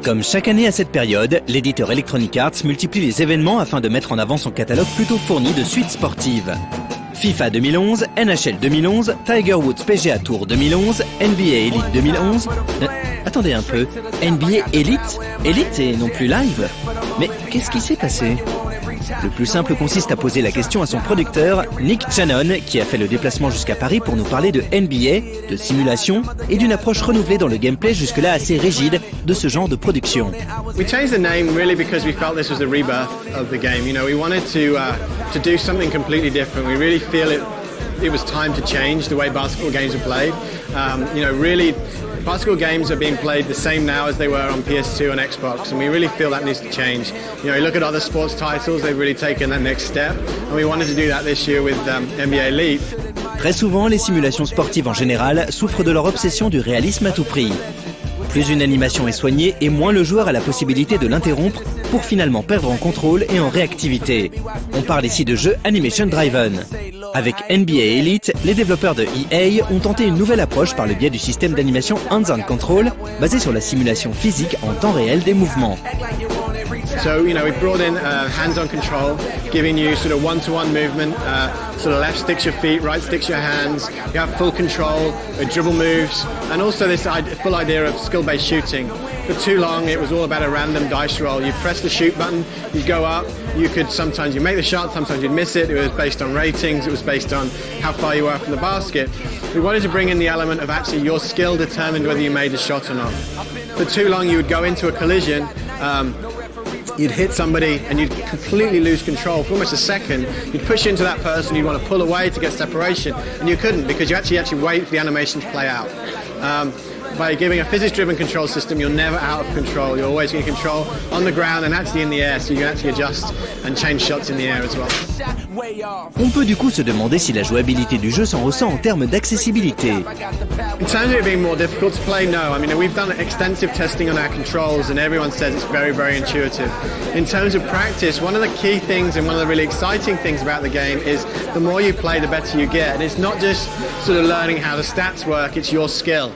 Comme chaque année à cette période, l'éditeur Electronic Arts multiplie les événements afin de mettre en avant son catalogue plutôt fourni de suites sportives. FIFA 2011, NHL 2011, Tiger Woods PGA Tour 2011, NBA Elite 2011... attendez un peu, NBA Elite? Elite et non plus live? Mais qu'est-ce qui s'est passé? Le plus simple consiste à poser la question à son producteur, Nick Shannon, qui a fait le déplacement jusqu'à Paris pour nous parler de NBA, de simulation et d'une approche renouvelée dans le gameplay jusque-là assez rigide de ce genre de production. We changed the name really because we felt this was the rebirth of the game. You know, we wanted to do something completely different. We really feel it was time to change the way basketball games are played. You know, really, basketball games are being played the same now as they were on PS2 and Xbox, and we really feel that needs to change. You know, you look at other sports titles, they've really taken that next step, and we wanted to do that this year with NBA Elite. Très souvent, les simulations sportives en général souffrent de leur obsession du réalisme à tout prix. Plus une animation est soignée et moins le joueur a la possibilité de l'interrompre pour finalement perdre en contrôle et en réactivité. On parle ici de jeux animation driven. Avec NBA Elite, les développeurs de EA ont tenté une nouvelle approche par le biais du système d'animation hands-on control basé sur la simulation physique en temps réel des mouvements. So, you know, we brought in hands-on control, giving you sort of one-to-one movement, sort of left sticks your feet, right sticks your hands, you have full control, dribble moves, and also this full idea of skill-based shooting. For too long, it was all about a random dice roll. You press the shoot button, you go up, sometimes you make the shot, sometimes you'd miss it. It was based on ratings, it was based on how far you were from the basket. We wanted to bring in the element of actually your skill determined whether you made the shot or not. For too long, you would go into a collision, you'd hit somebody and you'd completely lose control for almost a second. You'd push into that person, you'd want to pull away to get separation, and you couldn't because you actually wait for the animation to play out. By giving a physics-driven control system, you're never out of control. You're always in control on the ground and actually in the air, so you can actually adjust and change shots in the air as well. On peut du coup se demander si la jouabilité du jeu s'en ressent en termes d'accessibilité. In terms of it being more difficult to play, no. I mean, we've done extensive testing on our controls and everyone says it's very, very intuitive. In terms of practice, one of the key things and one of the really exciting things about the game is the more you play, the better you get. And it's not just sort of learning how the stats work, it's your skill.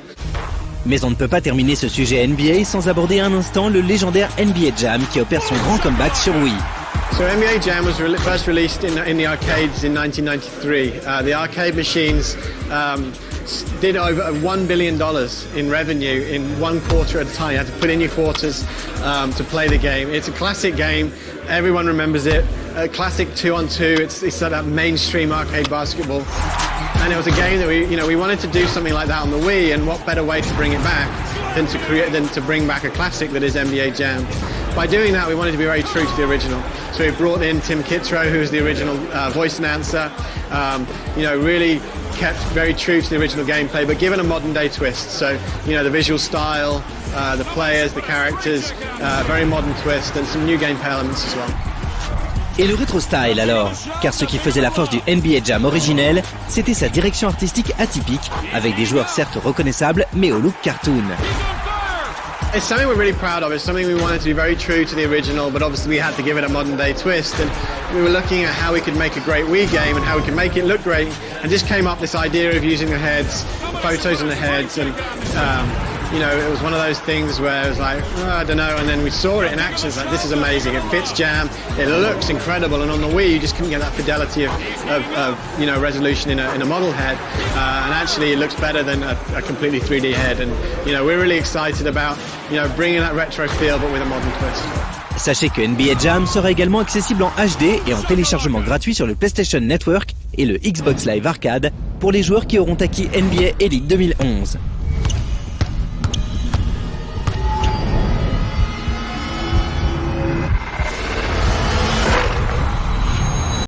Mais on ne peut pas terminer ce sujet NBA sans aborder un instant le légendaire NBA Jam qui opère son grand comeback sur Wii. So NBA Jam was first released in the arcades in 1993. The arcade machines did over $1 billion in revenue in 1 quarter at a time. You had to put in your quarters to play the game. It's a classic game. Everyone remembers it. A classic 2-on-2. It's sort of mainstream arcade basketball. And it was a game that we wanted to do something like that on the Wii, and what better way to bring it back than to bring back a classic that is NBA Jam. By doing that, we wanted to be very true to the original. So we brought in Tim Kitzrow, who was the original voice announcer. You know, really kept very true to the original gameplay, but given a modern day twist. So, you know, the visual style, the players, the characters, very modern twist, and some new gameplay elements as well. Et le rétro style alors? Car ce qui faisait la force du NBA Jam originel, c'était sa direction artistique atypique, avec des joueurs certes reconnaissables, mais au look cartoon. It's something we're really proud of. It's something we wanted to be very true to the original, but obviously we had to give it a modern day twist. And we were looking at how we could make a great Wii game and how we could make it look great. And just came up this idea of using the heads, the photos on the heads, and you know, it was one of those things where it was like, oh, I don't know, and then we saw it in action. It's like, this is amazing. It fits Jam. It looks incredible. And on the Wii, you just couldn't get that fidelity of you know, resolution in a model head. And actually, it looks better than a completely 3D head. And you know, we're really excited about, you know, bringing that retro feel, but with a modern twist. Sachez que NBA Jam sera également accessible en HD et en téléchargement gratuit sur le PlayStation Network et le Xbox Live Arcade pour les joueurs qui auront acquis NBA Elite 2011.